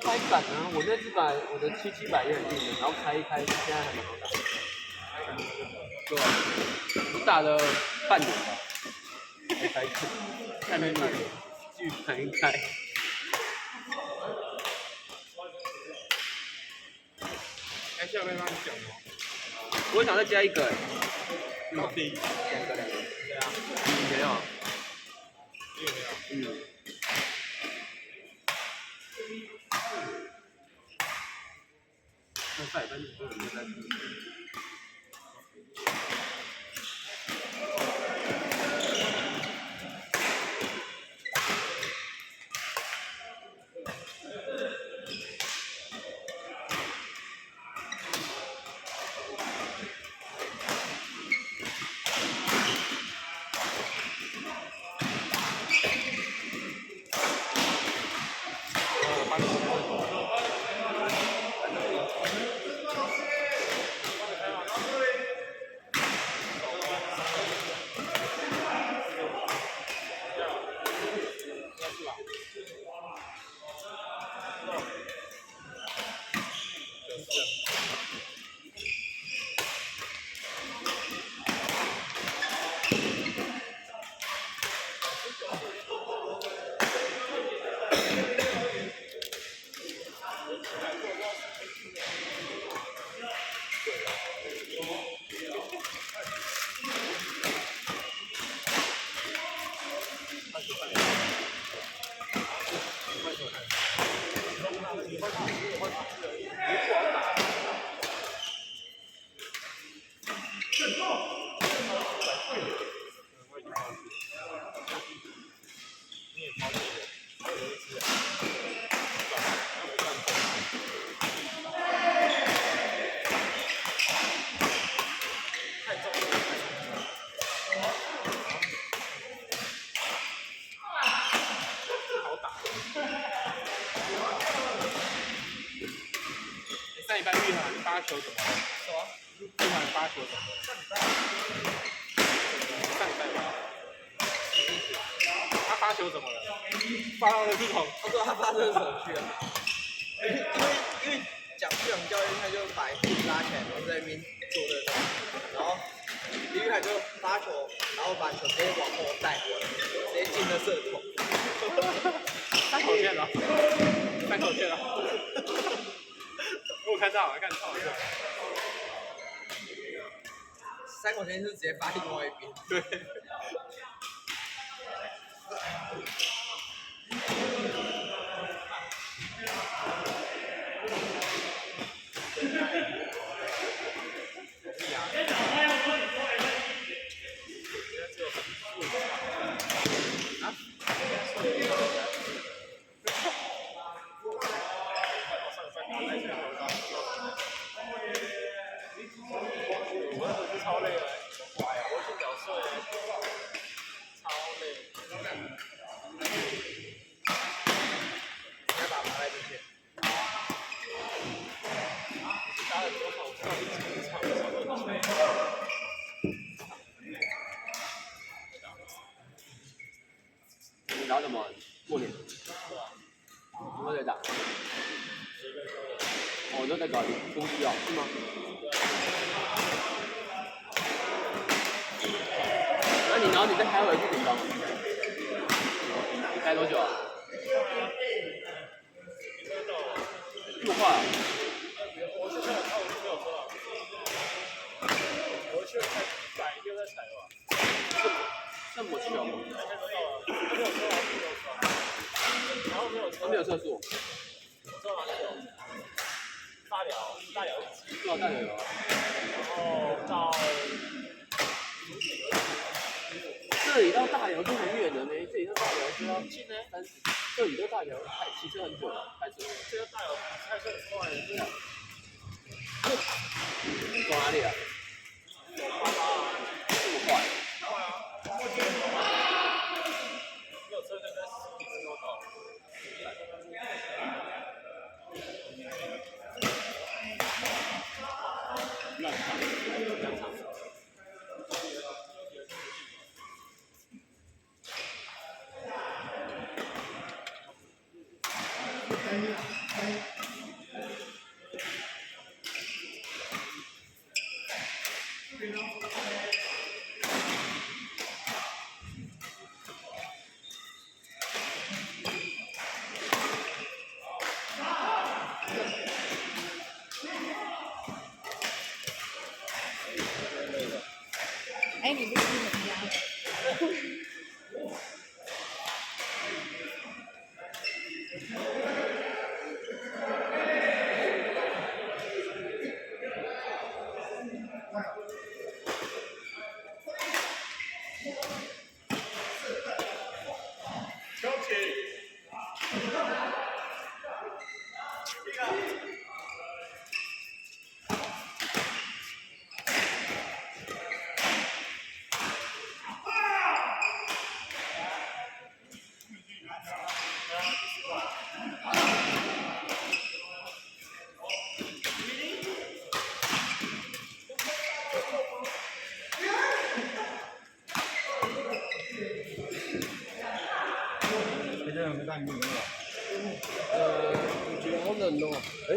开感啊，我那只把我的700也很硬的，然后开一开，现在还蛮好打。对吧？我打了半年吧，才开始，下面半年继续开一开。哎，下面帮你讲哦。我想再加一个，到底2个。对啊，你没有？你有没有？那下礼拜日我们再去。上礼拜玉涵发球怎么了？什么？玉涵发球怎么了？上礼拜吧。他发球怎么了？发到了这种。他说他发这个手去了，因为蒋旭阳教练他就把自己拉起来，然后在那边做这个，然后林玉海就发球，然后把球直接往后带，直接进了射筒。三口线了，三口线了。我看到了，看到了。三口线是直接发另外一边。对。超累了，我去秒睡，超累。你要把麻来进去。打了多少场？一场你打什么？过年。我在打。我都在搞公司啊，是吗？然后你再开回去紧张吗？开多久啊？这么快啊？我现在看我就没有车了，我现在160在踩吧。这么巧？没有车啊，然后没有车。没有测速。我车哪里有？大寮1期。大寮有啊。然后到。这里到大寮就很远了呢，这里到大寮就要近呢，30，这里到大寮骑车很久了，开车。这个大寮开车很快的。走哪里啊？这么快？快啊！没有车就在10分钟到。乱场。哎，你不是怎么样？休息。你觉得好冷哦。哎。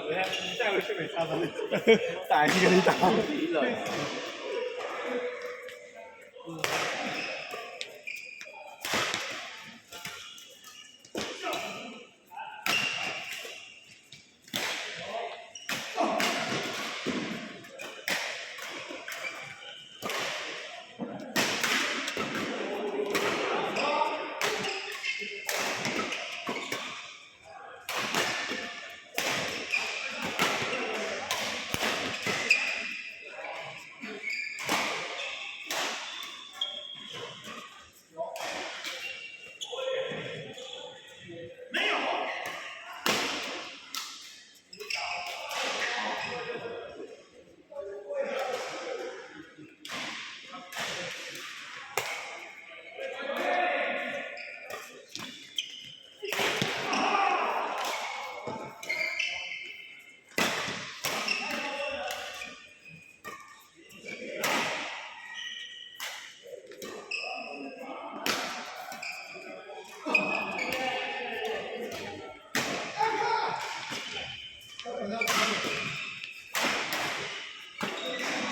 个，你带回去没差吧？打一个你打。敌人。